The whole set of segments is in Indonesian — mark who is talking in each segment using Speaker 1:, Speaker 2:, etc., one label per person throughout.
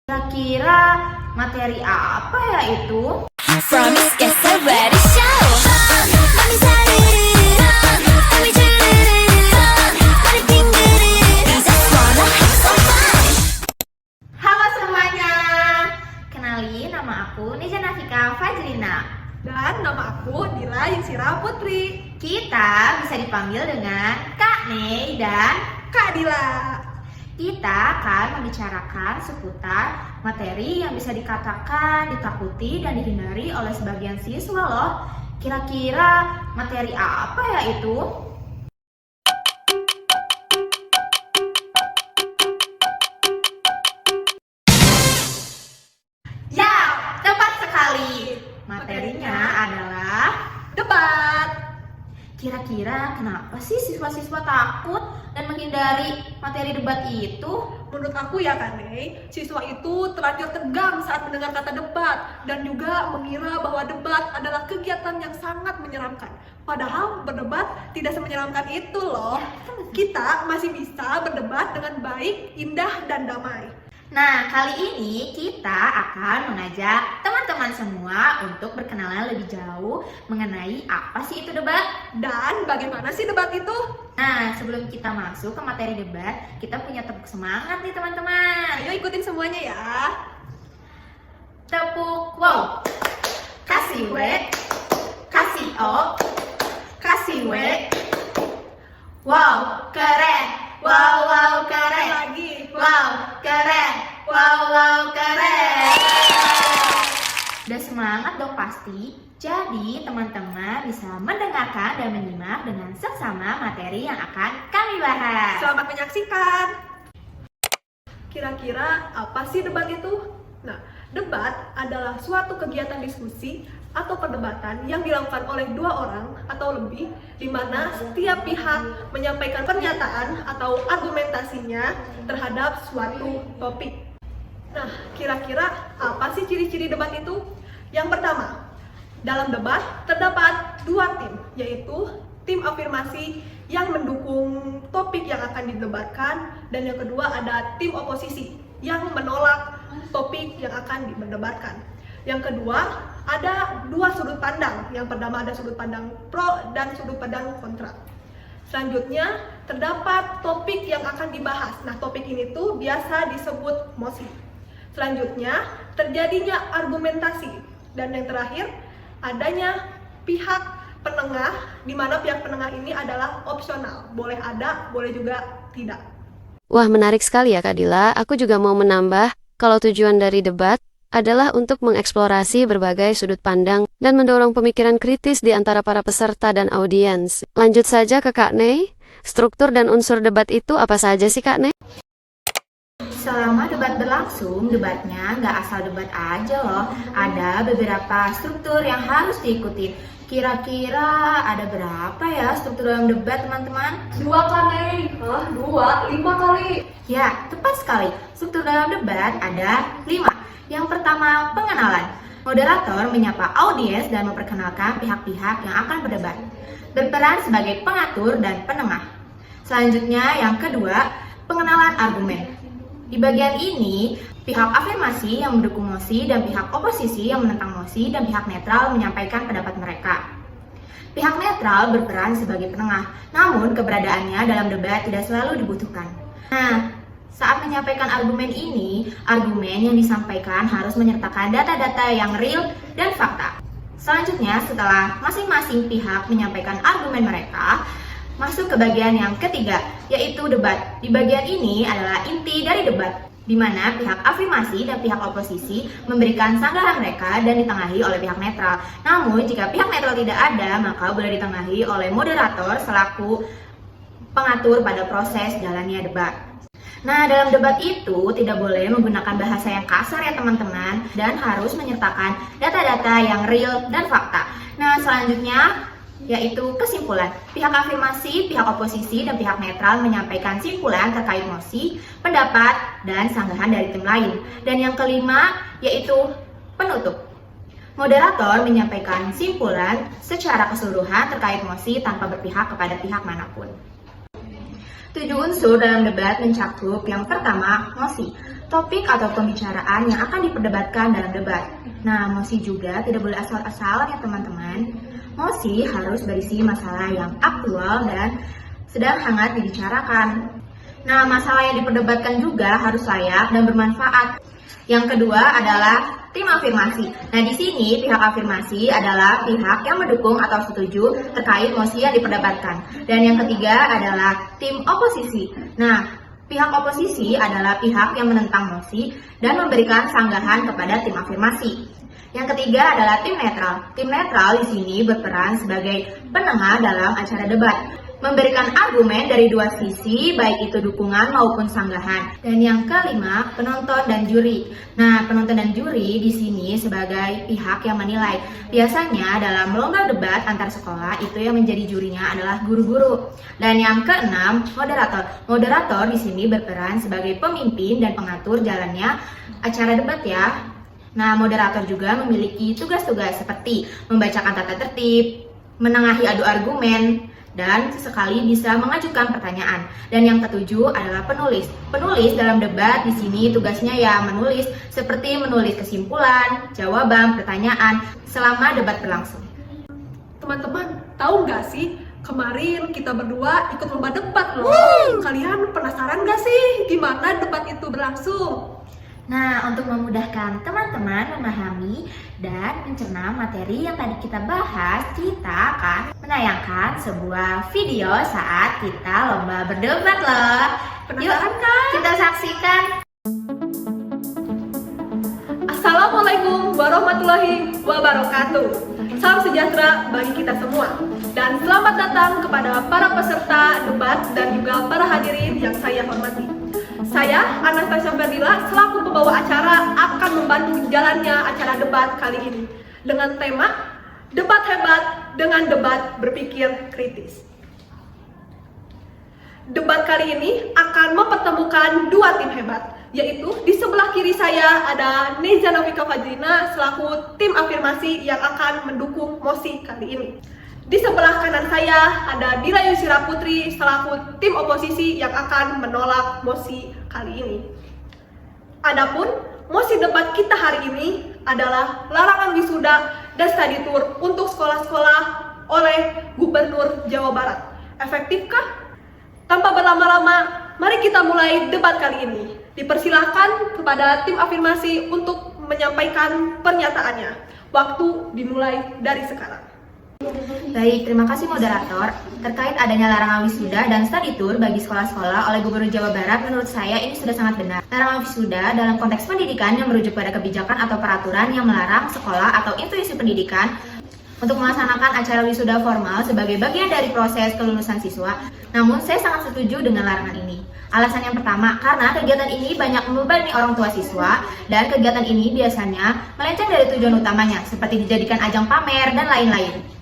Speaker 1: Kira-kira materi apa ya itu?
Speaker 2: Promise gets ready show. Let me say it. Let me do it. Everything good it. We just wanna have some fun.
Speaker 1: Halo semuanya, kenalin nama aku Neja Nafika Fajrina.
Speaker 3: Dan nama aku Dila Yusira Putri.
Speaker 1: Kita bisa dipanggil dengan Kak Nei dan
Speaker 3: Kak Dila.
Speaker 1: kita akan membicarakan seputar materi yang bisa dikatakan ditakuti dan dihindari oleh sebagian siswa loh. Kira-kira materi apa ya itu? Ya, tepat sekali. Materinya adalah
Speaker 3: Debat.
Speaker 1: kira-kira kenapa sih siswa-siswa takut dan menghindari materi debat itu?
Speaker 3: Menurut aku ya Kak Nei, siswa itu terlanjur tegang saat mendengar kata debat dan juga mengira bahwa debat adalah kegiatan yang sangat menyeramkan. Padahal berdebat tidak semenyeramkan itu loh. Kita masih bisa berdebat dengan baik, indah, dan damai.
Speaker 1: Nah, kali ini kita akan mengajak teman-teman semua untuk berkenalan lebih jauh mengenai apa sih itu debat.
Speaker 3: Dan bagaimana sih debat itu?
Speaker 1: Nah, sebelum kita masuk ke materi debat, kita punya tepuk semangat nih teman-teman.
Speaker 3: Ayo ikutin semuanya ya.
Speaker 1: Tepuk wow. Kasih W, kasih O, kasih W. Wow, keren. Wow, wow, keren.
Speaker 3: Lagi.
Speaker 1: Wow, keren. Wow, wow, keren. Udah semangat dong pasti. Jadi teman-teman bisa mendengarkan dan menyimak dengan seksama materi yang akan kami bahas.
Speaker 3: Selamat menyaksikan. Kira-kira apa sih debat itu? Nah, debat adalah suatu kegiatan diskusi atau perdebatan yang dilakukan oleh dua orang atau lebih, di mana setiap pihak menyampaikan pernyataan atau argumentasinya terhadap suatu topik. Nah, kira-kira apa sih ciri-ciri debat itu? Yang pertama, dalam debat terdapat dua tim, yaitu tim afirmasi yang mendukung topik yang akan didebatkan, dan yang kedua ada tim oposisi yang menolak topik yang akan didebatkan. Yang kedua, ada dua sudut pandang. Yang pertama ada sudut pandang pro dan sudut pandang kontra. Selanjutnya, terdapat topik yang akan dibahas. Nah, topik ini tuh biasa disebut mosi. Selanjutnya, terjadinya argumentasi. Dan yang terakhir, adanya pihak penengah, di mana pihak penengah ini adalah opsional. Boleh ada, boleh juga tidak.
Speaker 4: Wah, menarik sekali ya Kak Dila. Aku juga mau menambah kalau tujuan dari debat adalah untuk mengeksplorasi berbagai sudut pandang dan mendorong pemikiran kritis di antara para peserta dan audiens. Lanjut saja ke Kak Nei. Struktur dan unsur debat itu apa saja sih Kak Nei?
Speaker 1: Selama debat berlangsung, debatnya nggak asal debat aja loh. Ada beberapa struktur yang harus diikuti. Kira-kira ada berapa ya struktur dalam debat teman-teman?
Speaker 3: 2 kali. Hah? 2? 5 kali.
Speaker 1: Ya, tepat sekali. Struktur dalam debat ada 5. Yang pertama, pengenalan. Moderator menyapa audiens dan memperkenalkan pihak-pihak yang akan berdebat. Berperan sebagai pengatur dan penengah. Selanjutnya, yang kedua, pengenalan argumen. Di bagian ini, pihak afirmasi yang mendukung mosi dan pihak oposisi yang menentang mosi dan pihak netral menyampaikan pendapat mereka. Pihak netral berperan sebagai penengah, namun keberadaannya dalam debat tidak selalu dibutuhkan. Nah, saat menyampaikan argumen ini, argumen yang disampaikan harus menyertakan data-data yang real dan fakta. Selanjutnya, setelah masing-masing pihak menyampaikan argumen mereka, masuk ke bagian yang ketiga, yaitu debat. Di bagian ini adalah inti dari debat, di mana pihak afirmasi dan pihak oposisi memberikan sanggahan mereka dan ditengahi oleh pihak netral. Namun, jika pihak netral tidak ada, maka boleh ditengahi oleh moderator selaku pengatur pada proses jalannya debat. Nah, dalam debat itu tidak boleh menggunakan bahasa yang kasar ya teman-teman, dan harus menyertakan data-data yang real dan fakta. Nah, selanjutnya yaitu kesimpulan. Pihak afirmasi, pihak oposisi, dan pihak netral menyampaikan simpulan terkait mosi, pendapat, dan sanggahan dari tim lain. Dan yang kelima yaitu penutup. Moderator menyampaikan simpulan secara keseluruhan terkait mosi tanpa berpihak kepada pihak manapun. 7 unsur dalam debat mencakup yang pertama, mosi, topik atau pembicaraan yang akan diperdebatkan dalam debat. Nah, mosi juga tidak boleh asal-asalan ya teman-teman. Mosi harus berisi masalah yang aktual dan sedang hangat dibicarakan. Nah, masalah yang diperdebatkan juga harus layak dan bermanfaat. Yang kedua adalah tim afirmasi. Nah, di sini pihak afirmasi adalah pihak yang mendukung atau setuju terkait mosi yang diperdebatkan. Dan yang ketiga adalah tim oposisi. Nah, pihak oposisi adalah pihak yang menentang mosi dan memberikan sanggahan kepada tim afirmasi. Yang ketiga adalah tim netral. Tim netral di sini berperan sebagai penengah dalam acara debat, memberikan argumen dari dua sisi, baik itu dukungan maupun sanggahan. Dan yang kelima, penonton dan juri. Nah, penonton dan juri di sini sebagai pihak yang menilai. Biasanya dalam lomba debat antar sekolah itu yang menjadi jurinya adalah guru-guru. Dan yang keenam, moderator. Moderator di sini berperan sebagai pemimpin dan pengatur jalannya acara debat ya. Nah, moderator juga memiliki tugas-tugas seperti membacakan tata tertib, menengahi adu argumen, dan sesekali bisa mengajukan pertanyaan. Dan yang ketujuh adalah penulis. Penulis dalam debat di sini tugasnya ya menulis, seperti menulis kesimpulan, jawaban, pertanyaan selama debat berlangsung.
Speaker 3: Teman-teman, tahu nggak sih? Kemarin kita berdua ikut lomba debat loh. Kalian penasaran nggak sih gimana debat itu berlangsung?
Speaker 1: Nah, untuk memudahkan teman-teman memahami dan mencerna materi yang tadi kita bahas, kita akan menayangkan sebuah video saat kita lomba berdebat loh.
Speaker 3: Penasaran kan?
Speaker 1: Kita saksikan.
Speaker 3: Assalamualaikum warahmatullahi wabarakatuh. Salam sejahtera bagi kita semua. Dan selamat datang kepada para peserta debat dan juga para hadirin yang saya hormati. Saya, Anastasia Ferdila, selaku pembawa acara akan membantu jalannya acara debat kali ini dengan tema Debat Hebat dengan Debat Berpikir Kritis. Debat kali ini akan mempertemukan dua tim hebat, yaitu di sebelah kiri saya ada Neza Novika Fajrina selaku tim afirmasi yang akan mendukung mosi kali ini. Di sebelah kanan saya ada Dila Yusira Putri selaku tim oposisi yang akan menolak mosi kali ini. Adapun mosi debat kita hari ini adalah larangan wisuda dan study tour untuk sekolah-sekolah oleh Gubernur Jawa Barat. Efektifkah? Tanpa berlama-lama, mari kita mulai debat kali ini. Dipersilahkan kepada tim afirmasi untuk menyampaikan pernyataannya. Waktu dimulai dari sekarang.
Speaker 1: Baik, terima kasih moderator. Terkait adanya larangan wisuda dan study tour bagi sekolah-sekolah oleh Gubernur Jawa Barat, menurut saya ini sudah sangat benar. Larangan wisuda dalam konteks pendidikan yang merujuk pada kebijakan atau peraturan yang melarang sekolah atau institusi pendidikan untuk melaksanakan acara wisuda formal sebagai bagian dari proses kelulusan siswa. Namun, saya sangat setuju dengan larangan ini. Alasan yang pertama, karena kegiatan ini banyak membebani orang tua siswa dan kegiatan ini biasanya melenceng dari tujuan utamanya, seperti dijadikan ajang pamer dan lain-lain.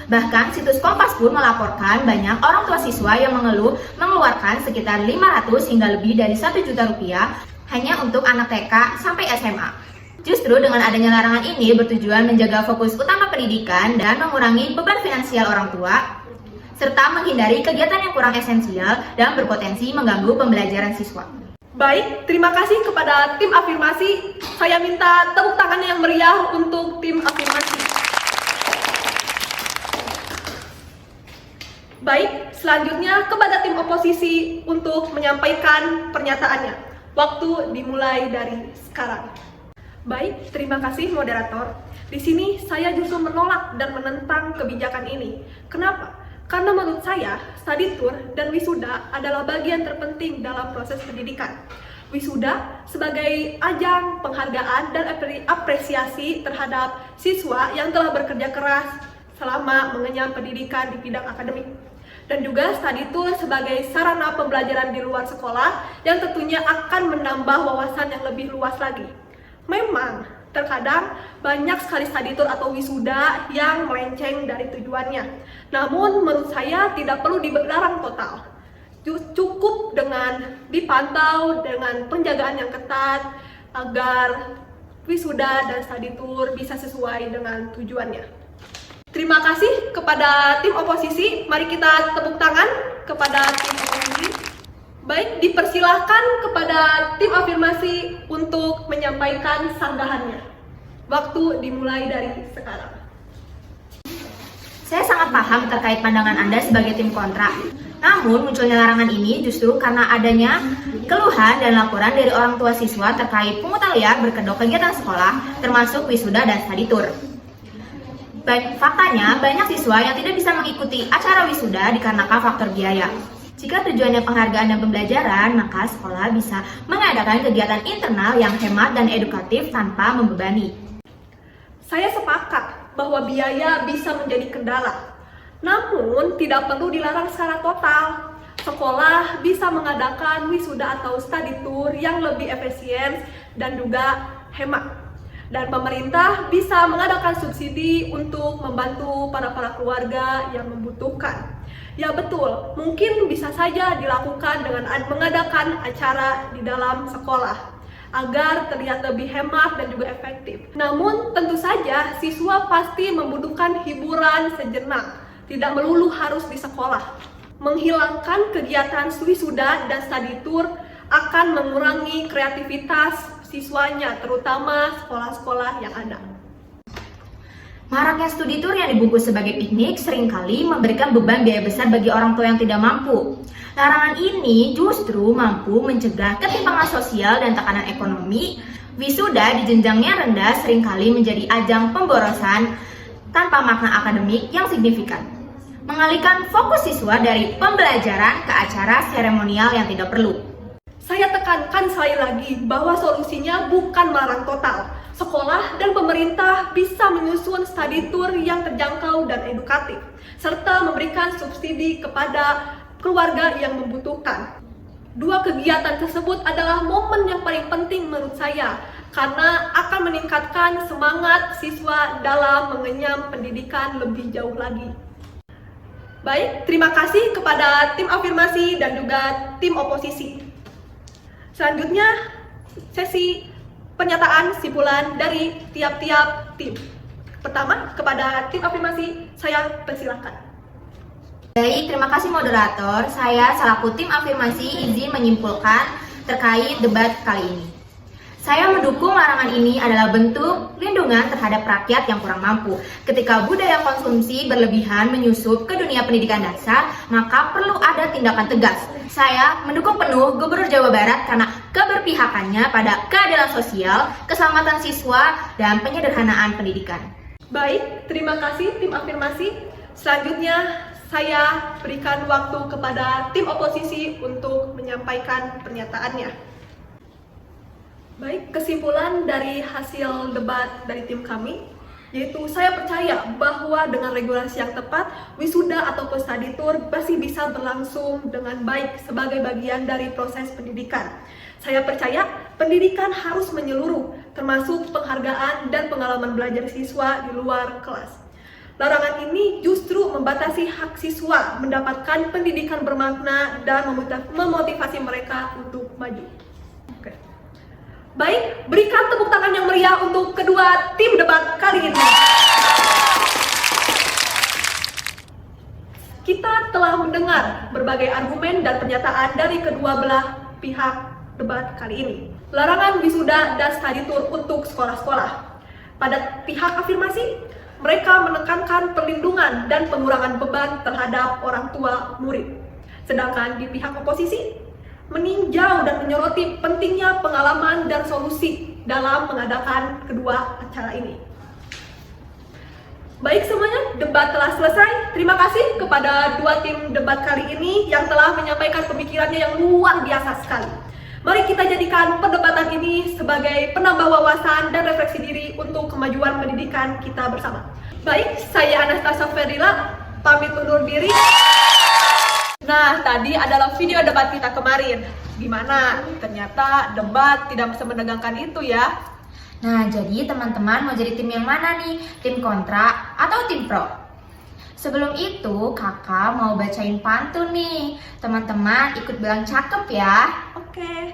Speaker 1: Bahkan situs Kompas pun melaporkan banyak orang tua siswa yang mengeluh mengeluarkan sekitar 500 hingga lebih dari 1 juta rupiah hanya untuk anak TK sampai SMA. Justru dengan adanya larangan ini bertujuan menjaga fokus utama pendidikan dan mengurangi beban finansial orang tua, serta menghindari kegiatan yang kurang esensial dan berpotensi mengganggu pembelajaran siswa.
Speaker 3: Baik, terima kasih kepada tim afirmasi. Saya minta tepuk tangan yang meriah untuk tim afirmasi. Baik, selanjutnya kepada tim oposisi untuk menyampaikan pernyataannya. Waktu dimulai dari sekarang. Baik, terima kasih moderator. Di sini saya justru menolak dan menentang kebijakan ini. Kenapa? Karena menurut saya, study tour dan wisuda adalah bagian terpenting dalam proses pendidikan. Wisuda sebagai ajang penghargaan dan apresiasi terhadap siswa yang telah bekerja keras selama mengenyam pendidikan di bidang akademik. Dan juga study tour sebagai sarana pembelajaran di luar sekolah yang tentunya akan menambah wawasan yang lebih luas lagi. Memang, terkadang banyak sekali study tour atau wisuda yang melenceng dari tujuannya. Namun, menurut saya tidak perlu dilarang total. Cukup dengan dipantau dengan penjagaan yang ketat agar wisuda dan study tour bisa sesuai dengan tujuannya. terima kasih kepada tim oposisi. Mari kita tepuk tangan kepada tim oposisi. Baik, dipersilahkan kepada tim afirmasi untuk menyampaikan sanggahannya. Waktu dimulai dari sekarang.
Speaker 1: Saya sangat paham terkait pandangan Anda sebagai tim kontra. Namun, munculnya larangan ini justru karena adanya keluhan dan laporan dari orang tua siswa terkait pungutan liar berkedok kegiatan sekolah, termasuk wisuda dan study tour. Faktanya, banyak siswa yang tidak bisa mengikuti acara wisuda dikarenakan faktor biaya. Jika tujuannya penghargaan dan pembelajaran, maka sekolah bisa mengadakan kegiatan internal yang hemat dan edukatif tanpa membebani.
Speaker 3: Saya sepakat bahwa biaya bisa menjadi kendala. Namun, tidak perlu dilarang secara total. Sekolah bisa mengadakan wisuda atau study tour yang lebih efisien dan juga hemat. Dan pemerintah bisa mengadakan subsidi untuk membantu para keluarga yang membutuhkan. Ya betul, mungkin bisa saja dilakukan dengan mengadakan acara di dalam sekolah agar terlihat lebih hemat dan juga efektif. Namun tentu saja siswa pasti membutuhkan hiburan sejenak, tidak melulu harus di sekolah. Menghilangkan kegiatan wisuda dan study tour akan mengurangi kreativitas siswanya, terutama sekolah-sekolah yang ada.
Speaker 1: Maraknya studi tour yang dibungkus sebagai piknik seringkali memberikan beban biaya besar bagi orang tua yang tidak mampu. Larangan ini justru mampu mencegah ketimpangan sosial dan tekanan ekonomi. Wisuda di jenjangnya rendah seringkali menjadi ajang pemborosan tanpa makna akademik yang signifikan, mengalihkan fokus siswa dari pembelajaran ke acara seremonial yang tidak perlu.
Speaker 3: Saya tekankan sekali lagi bahwa solusinya bukan melarang total. Sekolah dan pemerintah bisa menyusun study tour yang terjangkau dan edukatif, serta memberikan subsidi kepada keluarga yang membutuhkan. Dua kegiatan tersebut adalah momen yang paling penting menurut saya, karena akan meningkatkan semangat siswa dalam mengenyam pendidikan lebih jauh lagi. Baik, terima kasih kepada tim afirmasi dan juga tim oposisi. Selanjutnya, sesi pernyataan simpulan dari tiap-tiap tim. Pertama, kepada tim afirmasi, saya persilahkan.
Speaker 1: Baik, terima kasih moderator. Saya selaku tim afirmasi izin menyimpulkan terkait debat kali ini. Saya mendukung larangan ini adalah bentuk lindungan terhadap rakyat yang kurang mampu. Ketika budaya konsumsi berlebihan menyusup ke dunia pendidikan dasar, maka perlu ada tindakan tegas. Saya mendukung penuh Gubernur Jawa Barat karena keberpihakannya pada keadilan sosial, keselamatan siswa, dan penyederhanaan pendidikan.
Speaker 3: Baik, terima kasih tim afirmasi. Selanjutnya, saya berikan waktu kepada tim oposisi untuk menyampaikan pernyataannya. Baik, kesimpulan dari hasil debat dari tim kami, yaitu saya percaya bahwa dengan regulasi yang tepat, wisuda atau study tour masih bisa berlangsung dengan baik sebagai bagian dari proses pendidikan. Saya percaya pendidikan harus menyeluruh, termasuk penghargaan dan pengalaman belajar siswa di luar kelas. Larangan ini justru membatasi hak siswa mendapatkan pendidikan bermakna dan memotivasi mereka untuk maju. Oke. Baik, berikan tepuk tangan yang meriah untuk kedua tim debat kali ini. Kita telah mendengar berbagai argumen dan pernyataan dari kedua belah pihak debat kali ini. Larangan wisuda dan study tour untuk sekolah-sekolah. Pada pihak afirmasi, mereka menekankan perlindungan dan pengurangan beban terhadap orang tua murid. Sedangkan di pihak oposisi, meninjau dan menyoroti pentingnya pengalaman dan solusi dalam mengadakan kedua acara ini. Baik semuanya, debat telah selesai. Terima kasih kepada dua tim debat kali ini yang telah menyampaikan pemikirannya yang luar biasa sekali. Mari kita jadikan perdebatan ini sebagai penambah wawasan dan refleksi diri untuk kemajuan pendidikan kita bersama. Baik, saya Anastasia Ferdila, pamit undur diri. Nah, tadi adalah video debat kita kemarin. Gimana? Ternyata debat tidak bisa menegangkan itu ya.
Speaker 1: Nah, jadi teman-teman mau jadi tim yang mana nih? Tim kontra atau tim pro? Sebelum itu, kakak mau bacain pantun nih. Teman-teman ikut bilang cakep ya.
Speaker 3: Oke.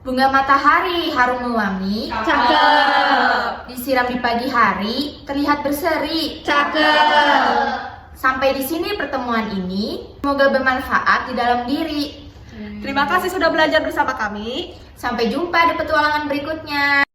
Speaker 1: Bunga matahari harum mewangi,
Speaker 3: Cakep.
Speaker 1: disiram di pagi hari, terlihat berseri.
Speaker 3: Cakep.
Speaker 1: Sampai di sini pertemuan ini, semoga bermanfaat di dalam diri.
Speaker 3: Terima kasih sudah belajar bersama kami.
Speaker 1: Sampai jumpa di petualangan berikutnya.